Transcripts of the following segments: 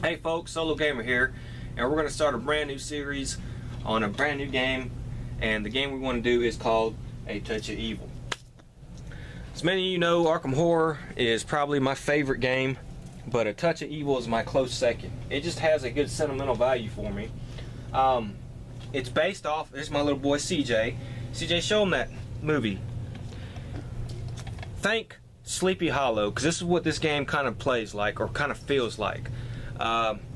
Hey folks, SoloGamer here, and we're going to start a brand new series on a brand new game, and the game we want to do is called A Touch of Evil. As many of you know, Arkham Horror is probably my favorite game, but A Touch of Evil is my close second. It just has a good sentimental value for me. It's based off, there's my little boy CJ. CJ, show him that movie. Think Sleepy Hollow, because this is what this game kind of plays like, or kind of feels like.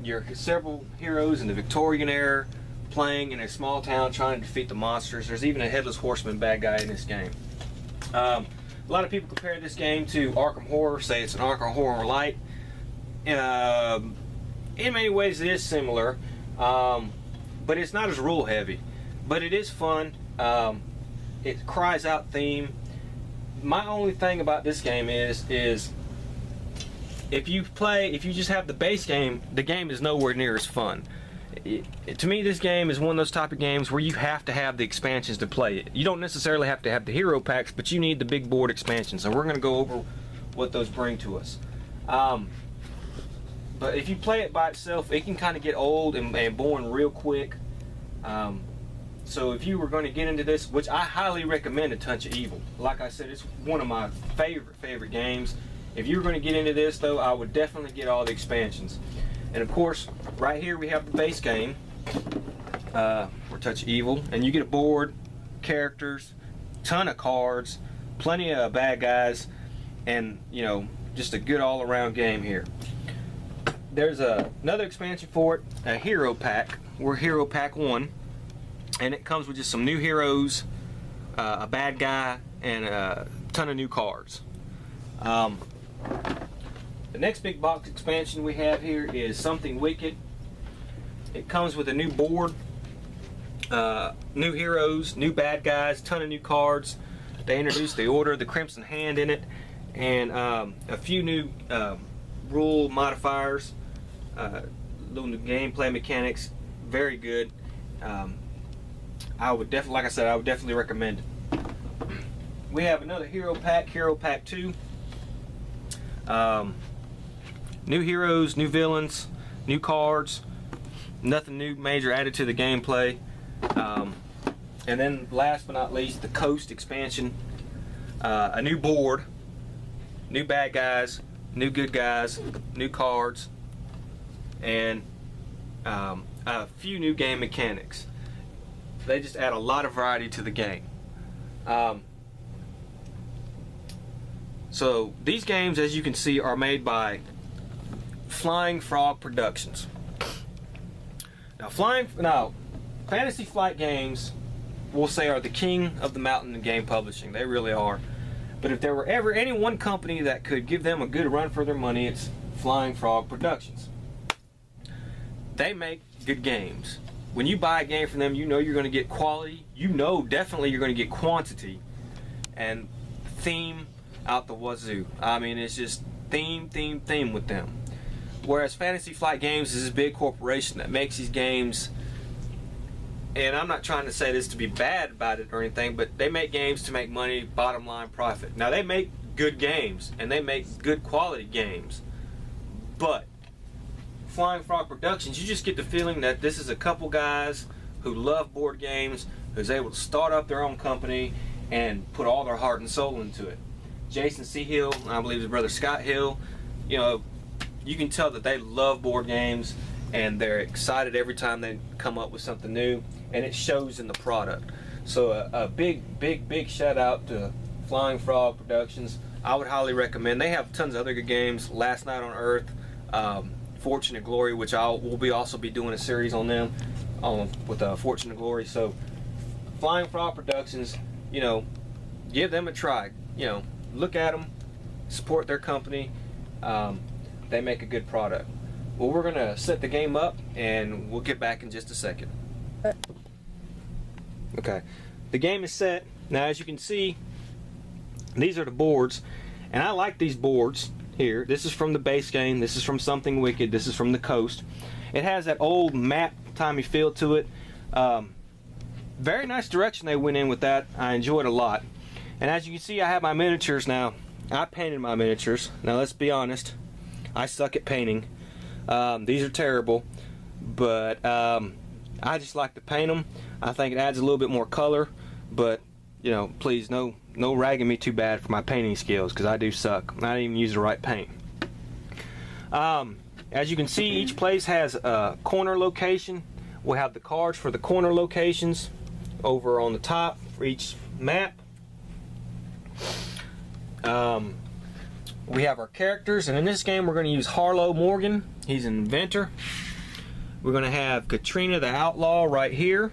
You're several heroes in the Victorian era playing in a small town trying to defeat the monsters. There's even a headless horseman bad guy in this game. A lot of people compare this game to Arkham Horror, say it's an Arkham Horror Light. In many ways it is similar, but it's not as rule heavy. But it is fun. It cries out theme. My only thing about this game is if you just have the base game, the game is nowhere near as fun. To me, this game is one of those type of games where you have to have the expansions to play it. You don't necessarily have to have the hero packs, but you need the big board expansions, and we're going to go over what those bring to us. But if you play it by itself, it can kind of get old and boring real quick. So if you were going to get into this, which I highly recommend A Touch of Evil. Like I said, it's one of my favorite games. If you were going to get into this, though, I would definitely get all the expansions. And of course, right here we have the base game, for Touch of Evil, and you get a board, characters, ton of cards, plenty of bad guys, and just a good all-around game here. There's another expansion for it, a hero pack. We're Hero Pack 1, and it comes with just some new heroes, a bad guy, and a ton of new cards. The next big box expansion we have here is Something Wicked. It comes with a new board, new heroes, new bad guys, ton of new cards. They introduced the Order, the Crimson Hand in it, and a few new rule modifiers, little new gameplay mechanics. Very good. I would definitely, like I said, I would definitely recommend it. We have another Hero Pack, Hero Pack 2. New heroes, new villains, new cards, nothing new major added to the gameplay. And then last but not least, the Coast expansion, a new board, new bad guys, new good guys, new cards, and a few new game mechanics. They just add a lot of variety to the game. So these games, as you can see, are made by Flying Frog Productions. Now, Fantasy Flight Games, we'll say, are the king of the mountain in game publishing. They really are. But if there were ever any one company that could give them a good run for their money, it's Flying Frog Productions. They make good games. When you buy a game from them, you know you're going to get quality. You know definitely you're going to get quantity. And theme out the wazoo. I mean, it's just theme with them. Whereas Fantasy Flight Games is this big corporation that makes these games, and I'm not trying to say this to be bad about it or anything, but they make games to make money, bottom line profit. Now, they make good games, and they make good quality games, but Flying Frog Productions, you just get the feeling that this is a couple guys who love board games, who's able to start up their own company and put all their heart and soul into it. Jason C. Hill, I believe his brother Scott Hill, you can tell that they love board games and they're excited every time they come up with something new, and it shows in the product. So a big shout out to Flying Frog Productions. I would highly recommend. They have tons of other good games. Last Night on Earth, Fortune and Glory, which we'll also be doing a series on them, with Fortune and Glory. So Flying Frog Productions, give them a try. Look at them, support their company. They make a good product. Well, we're gonna set the game up and we'll get back in just a second. Okay, the game is set. Now, as you can see, these are the boards, and I like these boards here. This is from the base game. This is from Something Wicked. This is from the Coast. It has that old map-timey feel to it. Very nice direction they went in with that. I enjoyed it a lot. And as you can see, I have my miniatures now. I painted my miniatures. Now, let's be honest, I suck at painting. These are terrible, but I just like to paint them. I think it adds a little bit more color, but you know, please, no ragging me too bad for my painting skills, because I do suck. I didn't even use the right paint. As you can see, each place has a corner location. We'll have the cards for the corner locations over on the top for each map. We have our characters, and in this game we're going to use Harlow Morgan. He's an inventor. We're going to have Katrina the Outlaw right here.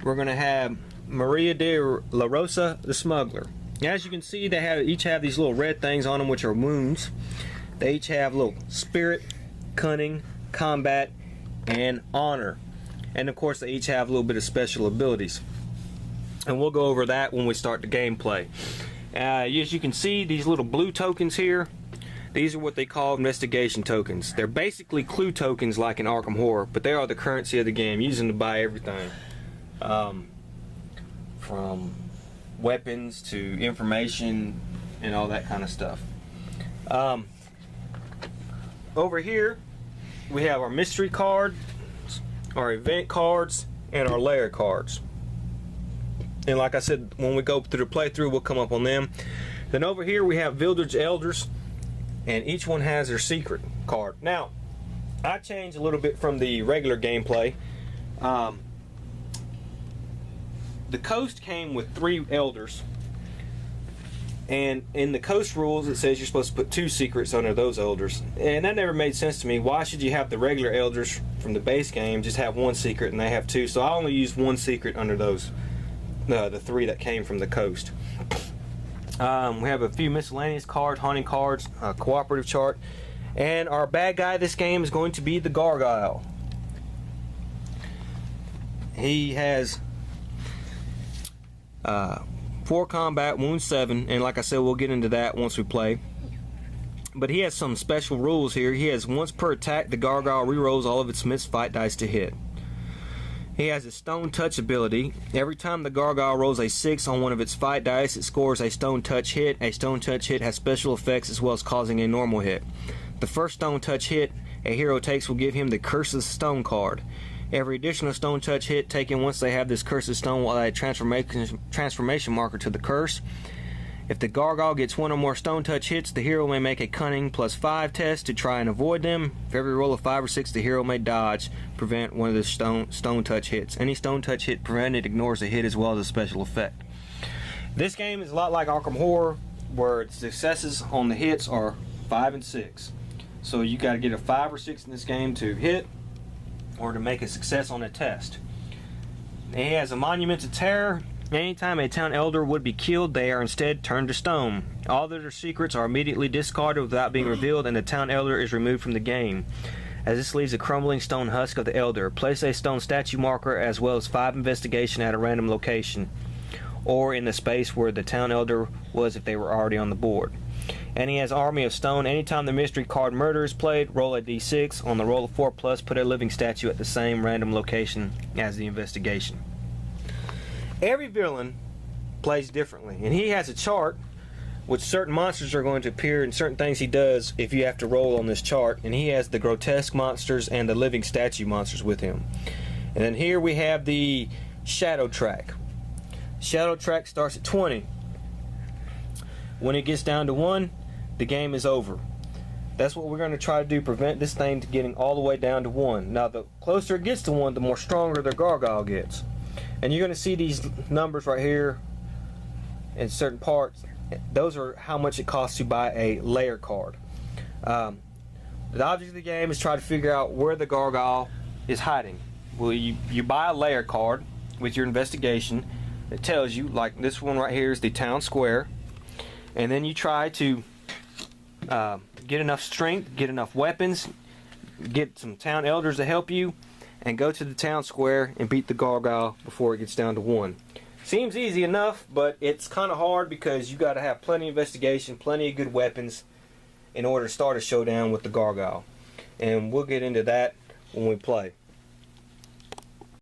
We're going to have Maria de la Rosa the Smuggler. As you can see, they each have these little red things on them, which are wounds. They each have little spirit, cunning, combat, and honor. And of course they each have a little bit of special abilities. And we'll go over that when we start the gameplay. As you can see, these little blue tokens here, these are what they call investigation tokens. They're basically clue tokens like in Arkham Horror, but they are the currency of the game, using to buy everything. From weapons to information and all that kind of stuff. Over here we have our mystery cards, our event cards, and our layer cards. And like I said, when we go through the playthrough, we'll come up on them. Then over here we have Village Elders, and each one has their secret card. Now, I changed a little bit from the regular gameplay. The Coast came with 3 Elders, and in the Coast rules it says you're supposed to put 2 secrets under those Elders, and that never made sense to me. Why should you have the regular Elders from the base game just have 1 secret and they have 2? So I only used 1 secret under those, the 3 that came from the Coast. We have a few miscellaneous cards, haunting cards, a cooperative chart, and our bad guy this game is going to be the Gargoyle. He has 4 combat, wound 7, and like I said, we'll get into that once we play. But he has some special rules here. He has once per attack, the Gargoyle rerolls all of its missed fight dice to hit. He has a Stone Touch ability. Every time the Gargoyle rolls a 6 on one of its fight dice, it scores a Stone Touch hit. A Stone Touch hit has special effects as well as causing a normal hit. The first Stone Touch hit a hero takes will give him the Curse of Stone card. Every additional Stone Touch hit taken once they have this Curse of Stone will add a transformation marker to the curse. If the Gargoyle gets 1 or more Stone Touch hits, the hero may make a Cunning +5 test to try and avoid them. For every roll of 5 or 6, the hero may dodge, prevent one of the Stone Touch hits. Any Stone Touch hit prevented ignores the hit as well as a special effect. This game is a lot like Arkham Horror, where its successes on the hits are 5 and 6. So you got to get a 5 or 6 in this game to hit, or to make a success on a test. He has a Monument to Terror. Anytime a town elder would be killed, they are instead turned to stone. All their secrets are immediately discarded without being revealed, and the town elder is removed from the game. As this leaves a crumbling stone husk of the elder, place a stone statue marker as well as 5 investigation at a random location, or in the space where the town elder was if they were already on the board. And he has Army of Stone. Anytime the mystery card Murder is played, roll a d6. On the roll of 4+, put a living statue at the same random location as the investigation. Every villain plays differently, and he has a chart with certain monsters are going to appear and certain things he does if you have to roll on this chart, and he has the grotesque monsters and the living statue monsters with him. And then here we have the Shadow Track. Shadow Track starts at 20. When it gets down to 1, the game is over. That's what we're going to try to do, prevent this thing to getting all the way down to 1. Now the closer it gets to 1, the more stronger the Gargoyle gets. And you're going to see these numbers right here in certain parts. Those are how much it costs to buy a layer card. The object of the game is try to figure out where the Gargoyle is hiding. Well, you buy a layer card with your investigation. It tells you, like this one right here is the town square. And then you try to get enough strength, get enough weapons, get some town elders to help you, and go to the town square and beat the Gargoyle before it gets down to 1. Seems easy enough, but it's kind of hard because you got to have plenty of investigation, plenty of good weapons in order to start a showdown with the Gargoyle. And we'll get into that when we play.